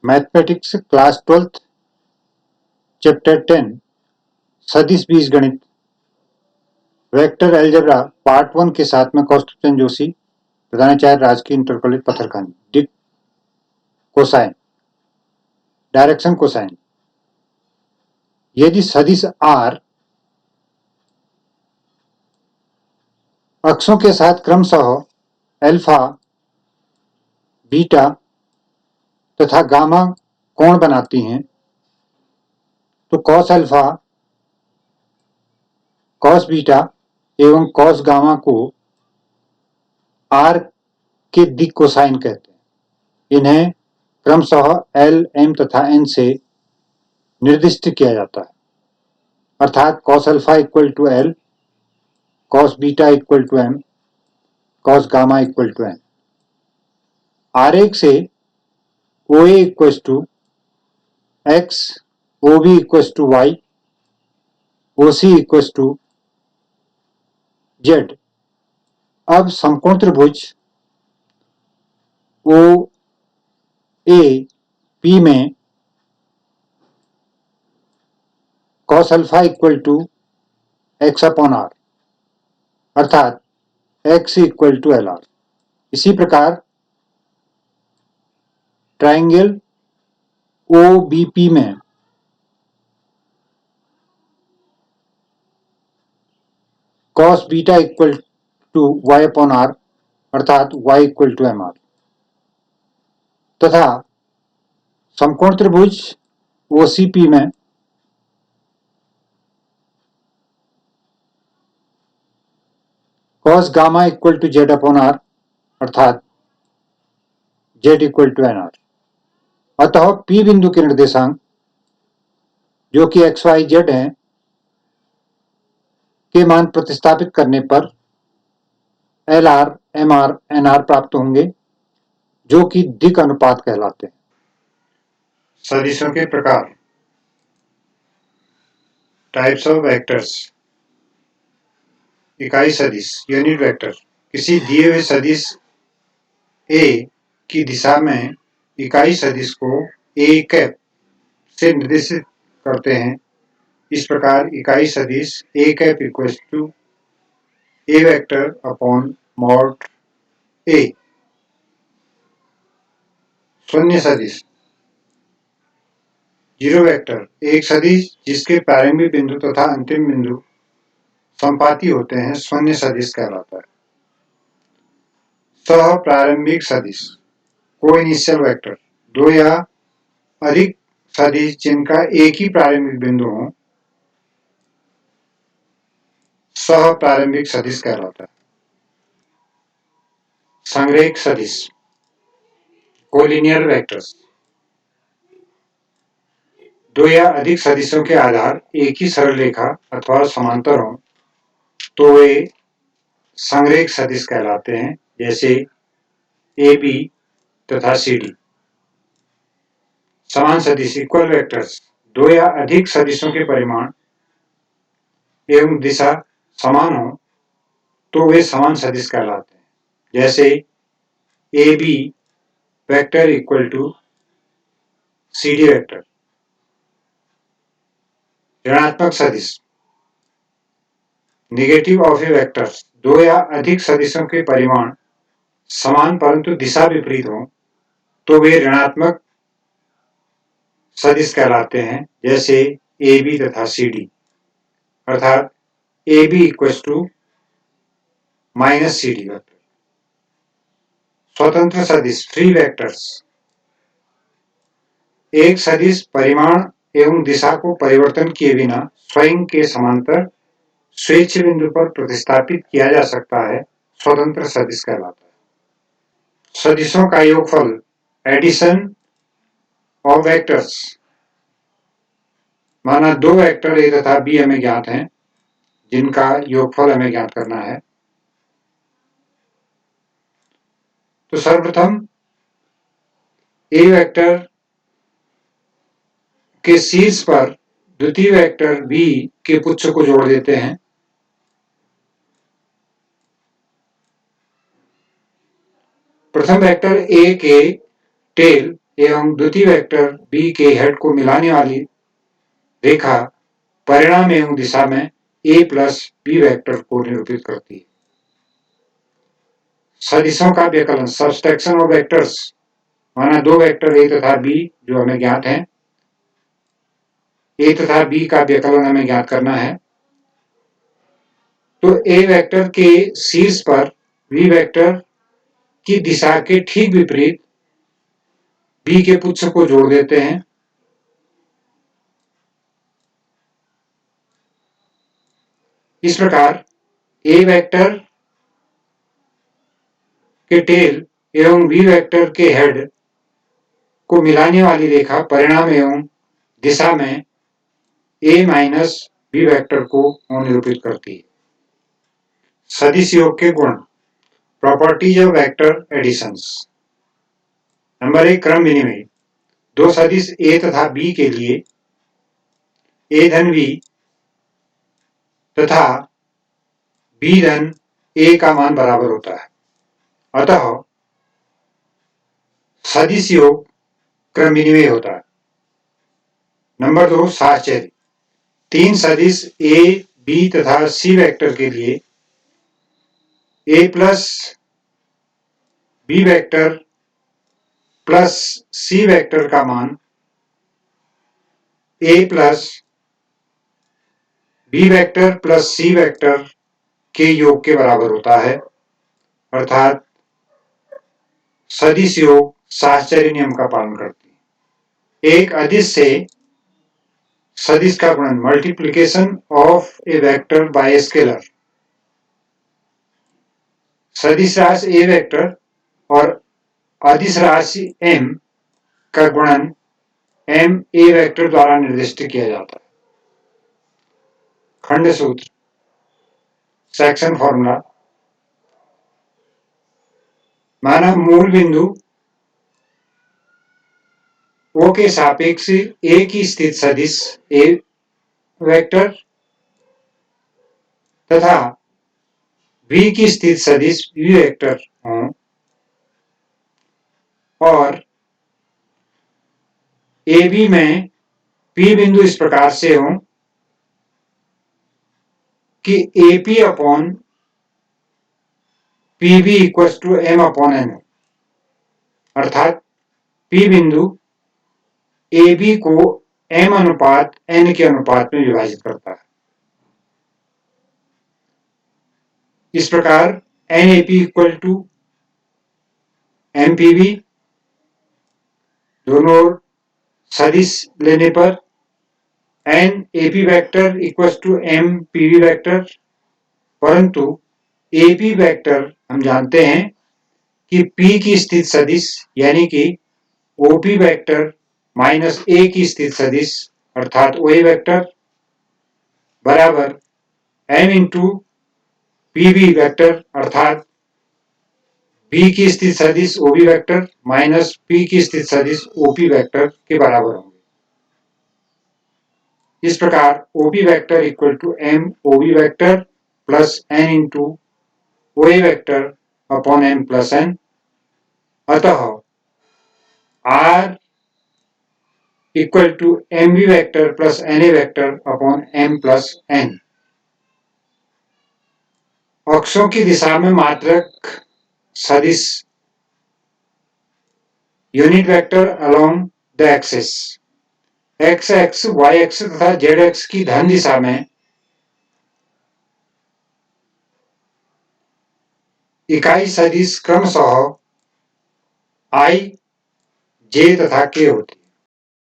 Mathematics class 12th chapter 10 सदिश बीजगणित vector algebra part 1 के साथ में कौस्तुभचंद जोशी प्रधानाचार्य राजकीय इंटर कॉलेज पत्थरखानी। डिक कोसाइन डायरेक्शन कोसाइन। यदि सदिश R अक्षों के साथ क्रमशः अल्फा, बीटा तथा गामा कोण बनाती हैं तो कॉस अल्फा, कॉस बीटा एवं कॉस गामा को R के दिक कोसाइन कहते हैं। इन्हें क्रमशः L, M तथा N से निर्दिष्ट किया जाता है, अर्थात cos alpha equal to L, cos beta equal to M, cos gamma equal to N। आरेख से OA equal to X, OB equal to Y, OC equal to Z। अब समकोण त्रिभुज OAP में cos alpha equal to X upon R, अर्थात X equal to LR। इसी प्रकार triangle OBP में cos beta equal to Y upon R, अर्थात Y equal to MR, तथा समकोण त्रिभुज OCP में cos gamma equal to Z upon R, अर्थात Z इक्वल टू NR। अतः P बिंदु के निर्देशांक जो कि XYZ हैं के मान प्रतिस्थापित करने पर LR, MR, NR प्राप्त होंगे, जो कि दिक अनुपात कहलाते हैं। सदिशों के प्रकार। Types of vectors. इकाई सदिश यूनिट वेक्टर किसी दिए हुए सदिश A की दिशा में इकाई सदिश को A कैप से निर्देशित करते हैं। इस प्रकार इकाई सदिश A cap equal to A vector upon mod A। शून्य सदिश जीरो वेक्टर एक सदिश जिसके प्रारंभिक बिंदु तथा अंतिम बिंदु संपाती होते हैं शून्य सदिश कहलाता है। सह प्रारंभिक सदिश कोइनिशियल वेक्टर दो या अधिक सदिश जिनका एक ही प्रारंभिक बिंदु हो सह प्रारंभिक सदिश कहलाता है। संरेख सदिश कोलिनियर वेक्टर्स दो या अधिक सदिशों के आधार एक ही सरल रेखा अथवा समांतर हो तो वे संरेख सदिश कहलाते हैं, जैसे AB तथा CD। समान सदिश इक्वल वेक्टर्स दो या अधिक सदिशों के परिमाण एवं दिशा समान हो तो वे समान सदिश कहलाते हैं, जैसे AB vector equal to CD vector. ऋणात्मक सदिश नेगेटिव ऑफ ए वेक्टर्स दो या अधिक सदिशों के परिमाण समान परंतु दिशा विपरीत हो तो वे ऋणात्मक सदिश कहलाते हैं, जैसे AB तथा CD, अर्थात AB equal to minus CD vector. स्वतंत्र सदिश फ्री वेक्टर्स एक सदिश परिमाण एवं दिशा को परिवर्तन किए बिना स्वयं के समांतर स्वेच्छ बिंदु पर प्रतिस्थापित किया जा सकता है, स्वतंत्र सदिश कहलाता है। सदिशों का योगफल एडिशन ऑफ वेक्टर्स माना दो वेक्टर A तथा B हमें ज्ञात हैं जिनका योगफल हमें ज्ञात करना है। तो सर्वप्रथम A वेक्टर के शीर्ष पर द्वितीय वेक्टर B के पुच्छ को जोड़ देते हैं। प्रथम वेक्टर A के टेल एवं द्वितीय वेक्टर b के हेड को मिलाने वाली रेखा परिणाम एवं दिशा में a प्लस b वेक्टर को निरूपित करती है। सदिशों का व्यकलन, सबट्रैक्शन ऑफ वेक्टर्स, माना दो वेक्टर a तथा b जो हमें ज्ञात हैं, a तथा b का व्यकलन हमें ज्ञात करना है। तो a वेक्टर के शीर्ष पर b वेक्टर की दिशा के ठीक विपरीत b के पुच्छ को जोड़ देते हैं। इस प्रकार a वेक्टर के टेल एवं b वेक्टर के हेड को मिलाने वाली रेखा परिणाम एवं दिशा में a माइनस b वेक्टर को निरूपित करती है। सदिश योग के गुण, properties of vector additions. Number 1, क्रम विनिमय। दो सदिश a तथा b के लिए a धन b तथा b धन a का मान बराबर होता है, अतः सदिश योग क्रम विनिमय होता है। नंबर 2, साहचर्य। तीन सदिश a, b तथा c वेक्टर के लिए a plus b vector plus c vector का मान a plus b vector plus c vector के योग के बराबर होता है, अर्थात सदिश योग साहचर्य नियम का पालन करती है। एक अदिश से सदिश का गुणन, multiplication of A vector by a scalar. सदिश राशि a वेक्टर और अदिश राशि m का गुणन m a वेक्टर द्वारा निर्दिष्ट किया जाता है। खंड सूत्र, सेक्शन फॉर्मूला। माना मूल बिंदु O के सापेक्ष A की स्थित सदिश A वेक्टर तथा B की स्थित सदिश B वेक्टर हों और AB में P बिंदु इस प्रकार से हों कि AP upon PB equal to M upon N हो, अर्थात P बिंदु AB को M अनुपात N के अनुपात में विभाजित करता है। इस प्रकार NAP इक्वल टू MPB, दोनों ओर सदिश लेने पर NAP vector equal to MPB vector, परंतु AP वेक्टर हम जानते हैं कि P की स्थित सदिश यानी कि OP वेक्टर माइनस A की स्थित सदिश अर्थात OA वेक्टर बराबर M इंटू PB वेक्टर अर्थात B की स्थित सदिश OB वेक्टर माइनस P की स्थित सदिश OP वेक्टर के बराबर होंगे। इस प्रकार OP vector equal to M OB vector plus N into OA vector upon M plus N, अतः R equal to MB vector plus NA vector upon M plus N। अक्षों की दिशा में मात्रक सदिश, unit vector along the axis, x axis, y axis तथा z axis की धन दिशा में इकाई सदिश क्रमशः i, j तथा k होती है।